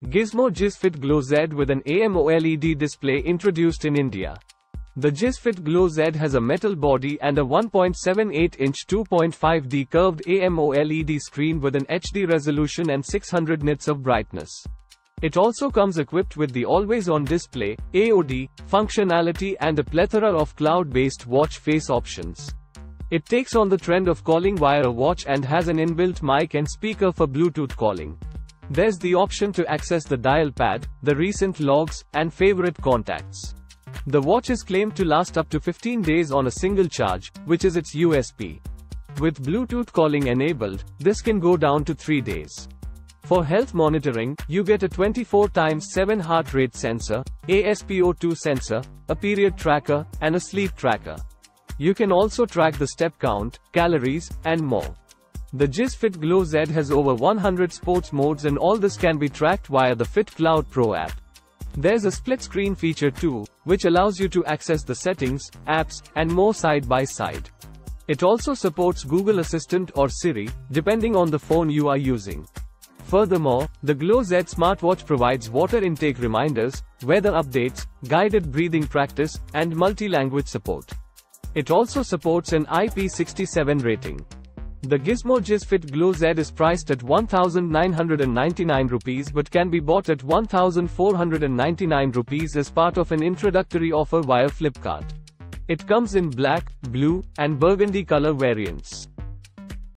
Gizmore GizFit Glow Z with an AMOLED display introduced in India. The GizFit Glow Z has a metal body and a 1.78-inch 2.5D curved AMOLED screen with an HD resolution and 600 nits of brightness. It also comes equipped with the always-on display, AOD, functionality and a plethora of cloud-based watch face options. It takes on the trend of calling via a watch and has an inbuilt mic and speaker for Bluetooth calling. There's the option to access the dial pad, the recent logs, and favorite contacts. The watch is claimed to last up to 15 days on a single charge, which is its USP. With Bluetooth calling enabled, this can go down to 3 days. For health monitoring, you get a 24x7 heart rate sensor, a SpO2 sensor, a period tracker, and a sleep tracker. You can also track the step count, calories, and more. The GizFit Glow Z has over 100 sports modes and all this can be tracked via the Fit Cloud Pro app. There's a split screen feature too, which allows you to access the settings, apps, and more side by side. It also supports Google Assistant or Siri, depending on the phone you are using. Furthermore, the Glow Z smartwatch provides water intake reminders, weather updates, guided breathing practice, and multi-language support. It also supports an IP67 rating. The Gizmore GizFit Glow Z is priced at 1,999 rupees but can be bought at 1,499 rupees as part of an introductory offer via Flipkart. It comes in black, blue, and burgundy color variants.